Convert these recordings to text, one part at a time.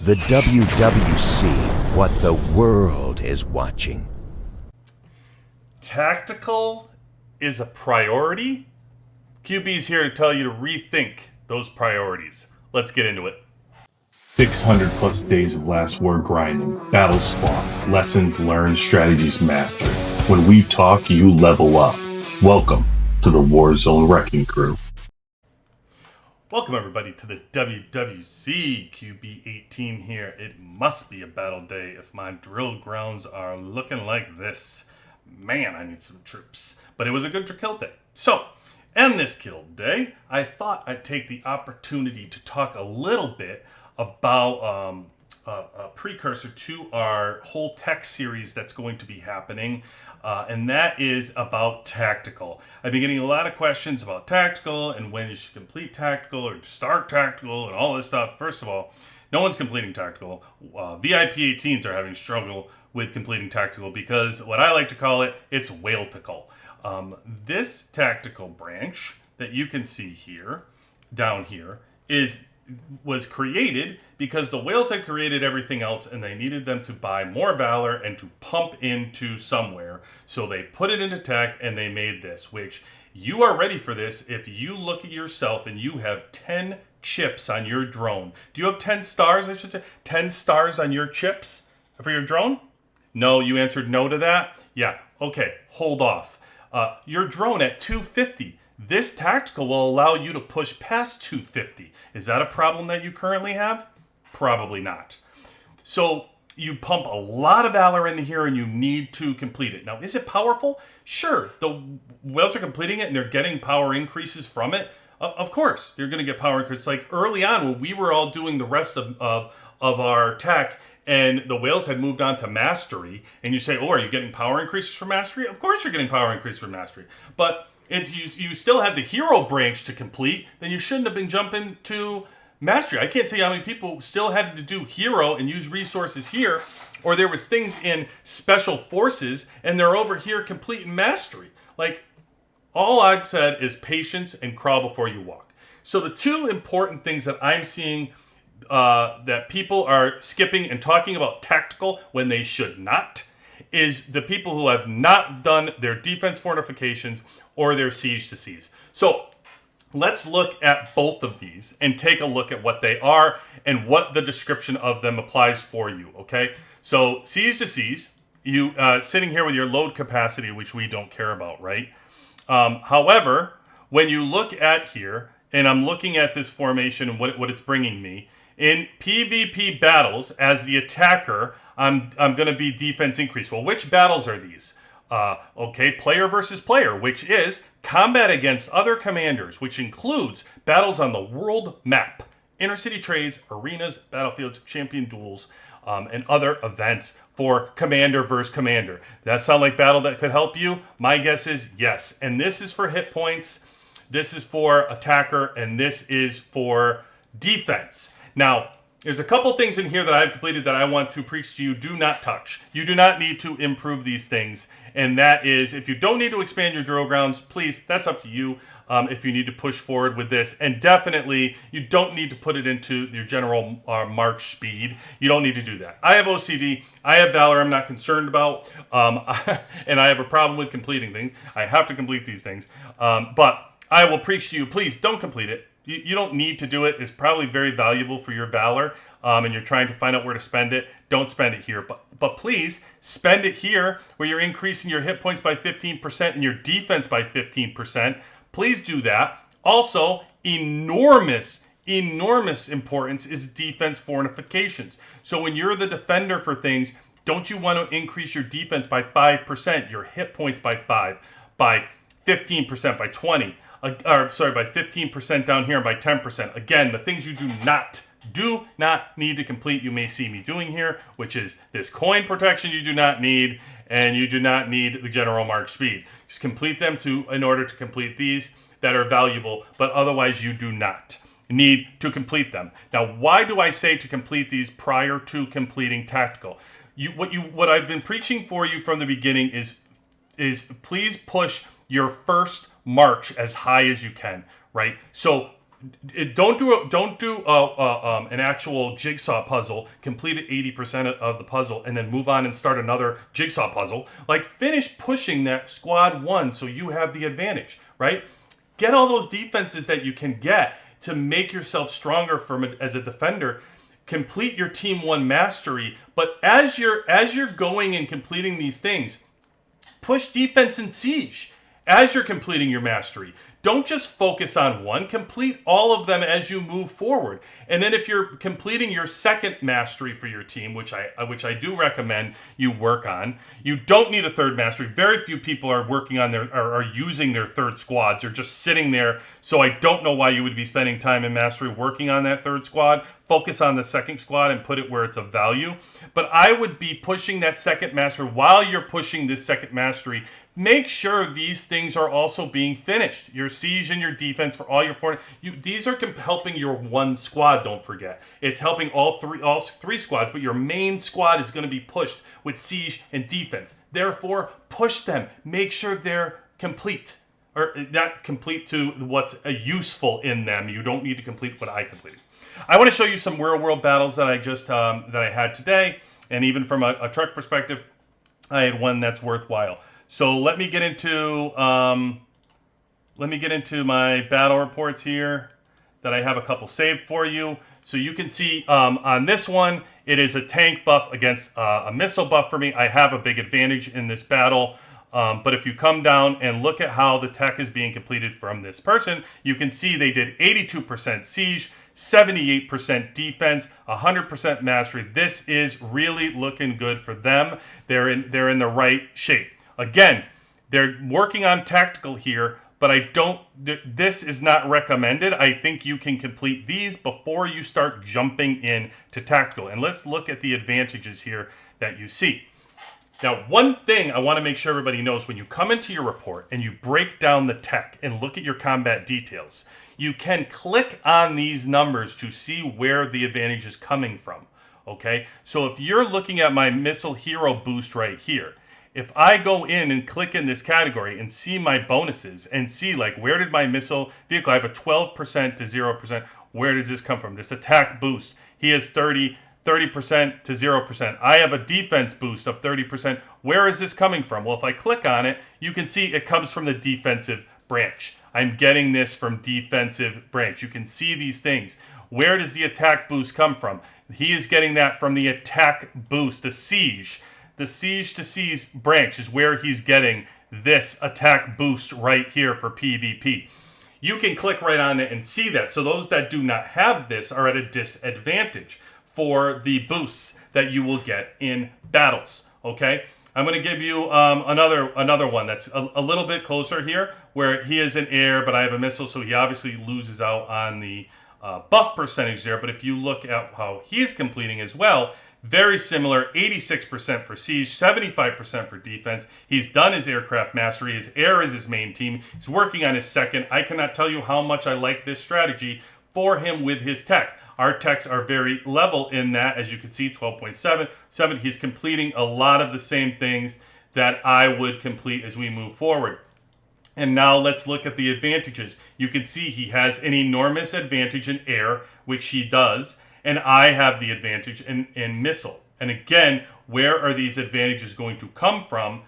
The WWC, what the world is watching. Tactical is a priority? QB's here to tell you to rethink those priorities. Let's get into it. 600 plus days of last war grinding, battle spawn, lessons learned, strategies mastered. When we talk, you level up. Welcome to the Warzone Wrecking Crew. Welcome everybody to the WWC QB18 here. It must be a battle day if my drill grounds are looking like this. Man, I need some troops. But it was a good kill day. So, and this kill day, I thought I'd take the opportunity to talk a little bit about a precursor to our whole tech series that's going to be happening. And that is about tactical. I've been getting a lot of questions about tactical and when you should complete tactical or start tactical and all this stuff. First of all, no one's completing tactical. VIP 18s are having struggle with completing tactical because what I like to call it, it's whale-tical. This tactical branch that you can see here, down here, was created because the whales had created everything else and they needed them to buy more Valor and to pump into somewhere. So they put it into tech and they made this, which you are ready for this if you look at yourself and you have 10 chips on your drone. Do you have 10 stars, I should say? 10 stars on your chips for your drone? No, you answered no to that? Yeah, okay, hold off. Your drone at 250. This tactical will allow you to push past 250. Is that a problem that you currently have? Probably not. So you pump a lot of Valor into here and you need to complete it. Now, is it powerful? Sure. The whales are completing it and they're getting power increases from it. Of course, you're going to get power increases. Like early on when we were all doing the rest of our tech and the whales had moved on to mastery, and you say, oh, are you getting power increases from mastery? Of course you're getting power increases from mastery. But you still had the hero branch to complete, then you shouldn't have been jumping to mastery. I can't tell you how many people still had to do hero and use resources here, or there was things in special forces and they're over here completing mastery. Like, all I've said is patience and crawl before you walk. So the two important things that I'm seeing that people are skipping and talking about tactical when they should not is the people who have not done their defense fortifications or their siege to seize. So let's look at both of these and take a look at what they are and what the description of them applies for you, okay? So siege to seize, you sitting here with your load capacity, which we don't care about, right? However, when you look at here, and I'm looking at this formation and what it's bringing me, in PvP battles, as the attacker, I'm going to be defense increase. Well, which battles are these? Okay, player versus player, which is combat against other commanders, which includes battles on the world map, intercity trades, arenas, battlefields, champion duels, and other events for commander versus commander. That sound like battle that could help you? My guess is yes. And this is for hit points, this is for attacker, and this is for defense. Now, there's a couple things in here that I've completed that I want to preach to you. Do not touch. You do not need to improve these things. And that is, if you don't need to expand your drill grounds, please, that's up to you if you need to push forward with this. And definitely, you don't need to put it into your general march speed. You don't need to do that. I have OCD. I have Valor I'm not concerned about. And I have a problem with completing things. I have to complete these things. But I will preach to you, please don't complete it. You don't need to do it. It's probably very valuable for your Valor, and you're trying to find out where to spend it. Don't spend it here. But please, spend it here where you're increasing your hit points by 15% and your defense by 15%. Please do that. Also, enormous importance is defense fortifications. So when you're the defender for things, don't you want to increase your defense by 5%, your hit points by 5, by 15%, by 20%? By 15% down here and by 10%. Again, the things you do not need to complete, you may see me doing here, which is this coin protection you do not need, and you do not need the general march speed. Just complete them in order to complete these that are valuable, but otherwise you do not need to complete them. Now, why do I say to complete these prior to completing tactical? What I've been preaching for you from the beginning is please push your first march as high as you can, right? So Don't do an actual jigsaw puzzle. Complete it 80% of the puzzle, and then move on and start another jigsaw puzzle. Like, finish pushing that squad 1 so you have the advantage, right? Get all those defenses that you can get to make yourself stronger as a defender. Complete your team 1 mastery, but as you're going and completing these things, push defense and siege as you're completing your mastery. Don't just focus on one. Complete all of them as you move forward. And then if you're completing your second mastery for your team, which I do recommend you work on, you don't need a third mastery. Very few people are working on are using their third squads. They're just sitting there. So I don't know why you would be spending time in mastery working on that third squad. Focus on the second squad and put it where it's of value. But I would be pushing that second mastery while you're pushing this second mastery. Make sure these things are also being finished. Your siege and your defense for all your foreign. These are helping your one squad. Don't forget, it's helping all three squads. But your main squad is going to be pushed with siege and defense. Therefore, push them. Make sure they're complete, or not complete to what's useful in them. You don't need to complete what I completed. I want to show you some real world battles that I just that I had today, and even from a truck perspective, I had one that's worthwhile. So let me get into my battle reports here that I have a couple saved for you. So you can see on this one, it is a tank buff against a missile buff for me. I have a big advantage in this battle. But if you come down and look at how the tech is being completed from this person, you can see they did 82% siege, 78% defense, 100% mastery. This is really looking good for them. They're in the right shape. Again, they're working on tactical here, but this is not recommended. I think you can complete these before you start jumping in to tactical. And let's look at the advantages here that you see. Now, one thing I want to make sure everybody knows, when you come into your report and you break down the tech and look at your combat details, you can click on these numbers to see where the advantage is coming from, okay? So if you're looking at my missile hero boost right here, if I go in and click in this category and see my bonuses and see, like, where did my missile vehicle, I have a 12% to 0%, where does this come from? This attack boost, he has 30% to 0%. I have a defense boost of 30%. Where is this coming from? Well, if I click on it, you can see it comes from the defensive branch. I'm getting this from defensive branch. You can see these things. Where does the attack boost come from? He is getting that from the attack boost, the siege. The siege to siege branch is where he's getting this attack boost right here for PvP. You can click right on it and see that. So those that do not have this are at a disadvantage for the boosts that you will get in battles, okay? I'm going to give you another one that's a little bit closer here, where he is in air, but I have a missile, so he obviously loses out on the buff percentage there. But if you look at how he's completing as well, very similar, 86% for siege, 75% for defense. He's done his aircraft mastery. His air is his main team. He's working on his second. I cannot tell you how much I like this strategy for him with his tech. Our techs are very level in that, as you can see, 12.7. He's completing a lot of the same things that I would complete as we move forward. And now let's look at the advantages. You can see he has an enormous advantage in air, which he does, and I have the advantage in missile. And again, where are these advantages going to come from?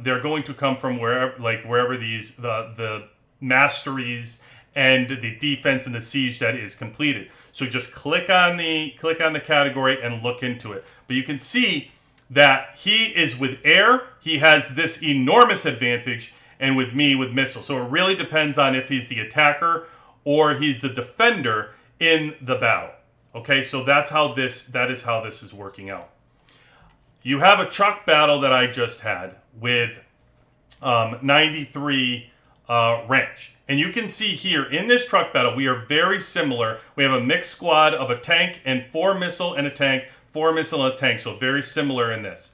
They're going to come from wherever these the masteries and the defense and the siege that is completed. So just click on the category and look into it. But you can see that he is with air, he has this enormous advantage, and with me with missile. So it really depends on if he's the attacker or he's the defender in the battle. Okay, so that is how this is working out. You have a truck battle that I just had with 93 wrench. And you can see here in this truck battle, we are very similar. We have a mixed squad of a tank and 4 missile and a tank, 4 missile and a tank. So very similar in this.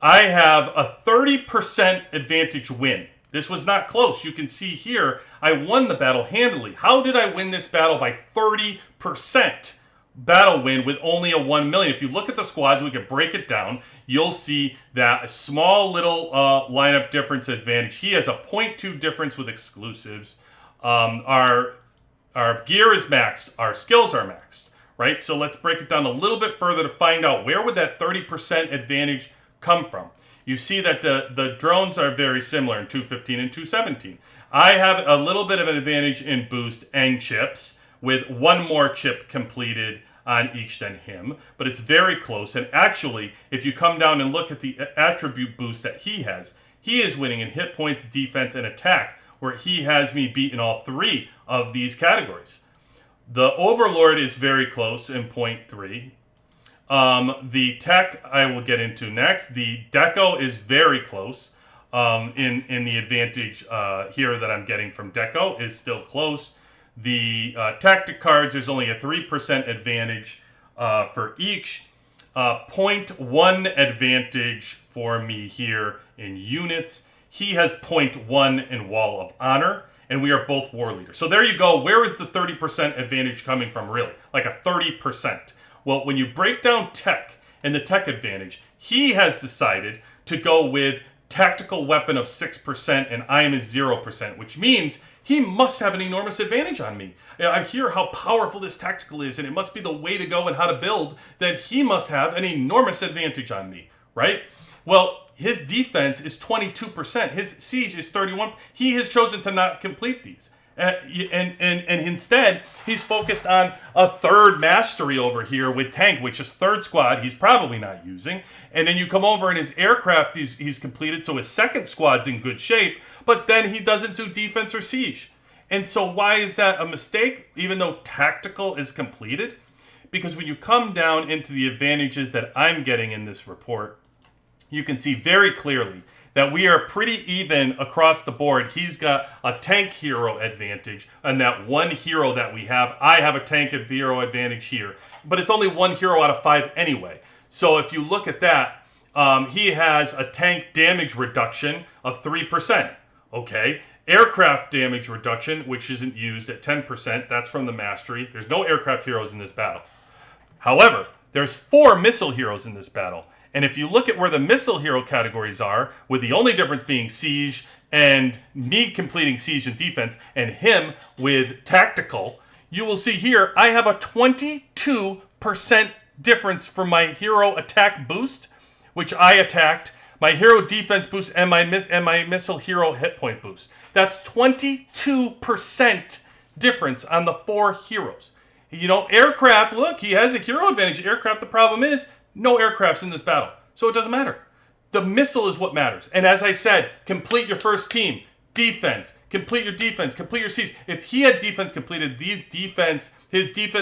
I have a 30% advantage win. This was not close. You can see here, I won the battle handily. How did I win this battle by 30%? Battle win with only a 1 million. If you look at the squads, we can break it down. You'll see that a small little lineup difference advantage. He has a 0.2 difference with exclusives. Our Our gear is maxed. Our skills are maxed, right? So let's break it down a little bit further to find out where would that 30% advantage come from. You see that the drones are very similar in 215 and 217. I have a little bit of an advantage in boost and chips with one more chip completed on each than him, but it's very close. And actually, if you come down and look at the attribute boost that he is winning in hit points, defense, and attack, where he has me beat in all three of these categories. The Overlord is very close in 0.3. The tech I will get into next. The Deco is very close. In the advantage here that I'm getting from Deco is still close. The tactic cards, there's only a 3% advantage for each. 0.1 advantage for me here in units. He has 0.1 in Wall of Honor, and we are both war leaders. So there you go. Where is the 30% advantage coming from, really? Like a 30%. Well, when you break down tech and the tech advantage, he has decided to go with tactical weapon of 6% and I am a 0%, which means he must have an enormous advantage on me. I hear how powerful this tactical is, and it must be the way to go and how to build, that he must have an enormous advantage on me, right? Well, his defense is 22%. His siege is 31%. He has chosen to not complete these. And instead, he's focused on a third mastery over here with tank, which is third squad he's probably not using. And then you come over and his aircraft he's completed, so his second squad's in good shape, but then he doesn't do defense or siege. And so why is that a mistake, even though tactical is completed? Because when you come down into the advantages that I'm getting in this report, you can see very clearly that we are pretty even across the board. He's got a tank hero advantage, and that one hero that we have, I have a tank and hero advantage here. But it's only one hero out of 5 anyway. So if you look at that, he has a tank damage reduction of 3%. Okay, aircraft damage reduction, which isn't used at 10%. That's from the mastery. There's no aircraft heroes in this battle. However, there's 4 missile heroes in this battle. And if you look at where the missile hero categories are, with the only difference being siege and me completing siege and defense and him with tactical, you will see here I have a 22% difference for my hero attack boost, which I attacked, my hero defense boost, and my missile hero hit point boost. That's 22% difference on the 4 heroes. You know, aircraft, look, he has a hero advantage. Aircraft, the problem is, no aircrafts in this battle, so it doesn't matter. The missile is what matters. And as I said, complete your first team. Defense. Complete your defense. Complete your siege. If he had defense completed, his defense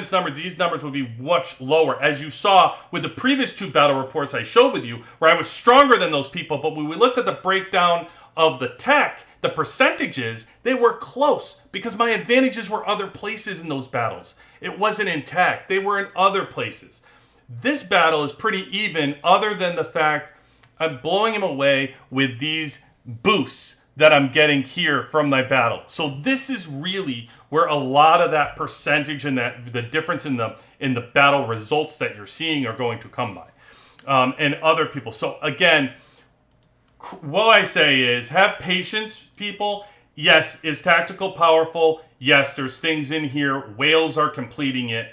numbers, these numbers would be much lower. As you saw with the previous 2 battle reports I showed with you, where I was stronger than those people, but when we looked at the breakdown of the tech, the percentages, they were close because my advantages were other places in those battles. It wasn't in tech. They were in other places. This battle is pretty even, other than the fact I'm blowing him away with these boosts that I'm getting here from my battle. So this is really where a lot of that percentage and that the difference in the battle results that you're seeing are going to come by, and other people. So again, what I say is have patience, people. Yes, is tactical powerful? Yes, there's things in here. Whales are completing it.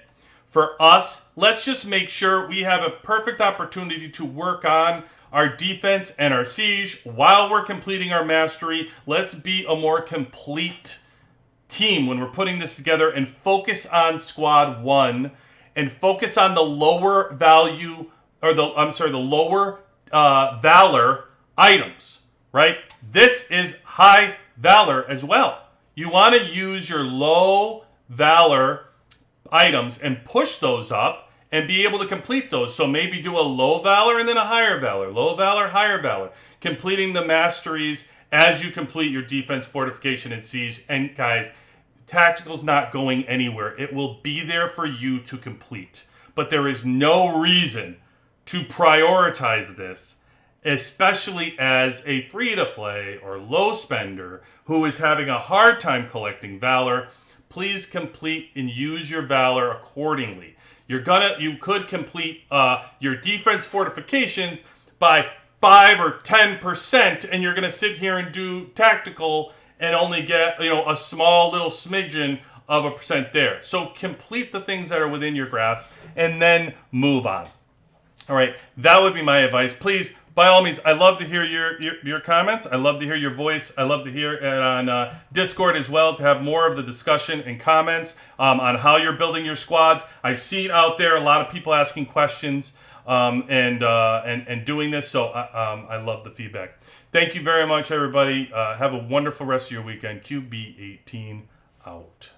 For us, let's just make sure we have a perfect opportunity to work on our defense and our siege while we're completing our mastery. Let's be a more complete team when we're putting this together and focus on squad 1 and focus on the lower value, or the lower valor items, right? This is high valor as well. You want to use your low valor items and push those up and be able to complete those. So maybe do a low valor and then a higher valor. Low valor, higher valor. Completing the masteries as you complete your defense, fortification, and siege. And guys, tactical's not going anywhere. It will be there for you to complete. But there is no reason to prioritize this, especially as a free-to-play or low spender who is having a hard time collecting valor. Please complete and use your valor accordingly. You could complete your defense fortifications by 5 or 10%, and you're gonna sit here and do tactical and only get a small little smidgen of a percent there. So complete the things that are within your grasp and then move on. All right, that would be my advice. Please, by all means, I love to hear your comments. I love to hear your voice. I love to hear it on Discord as well, to have more of the discussion and comments on how you're building your squads. I've seen out there a lot of people asking questions and doing this, so I love the feedback. Thank you very much, everybody. Have a wonderful rest of your weekend. QB18 out.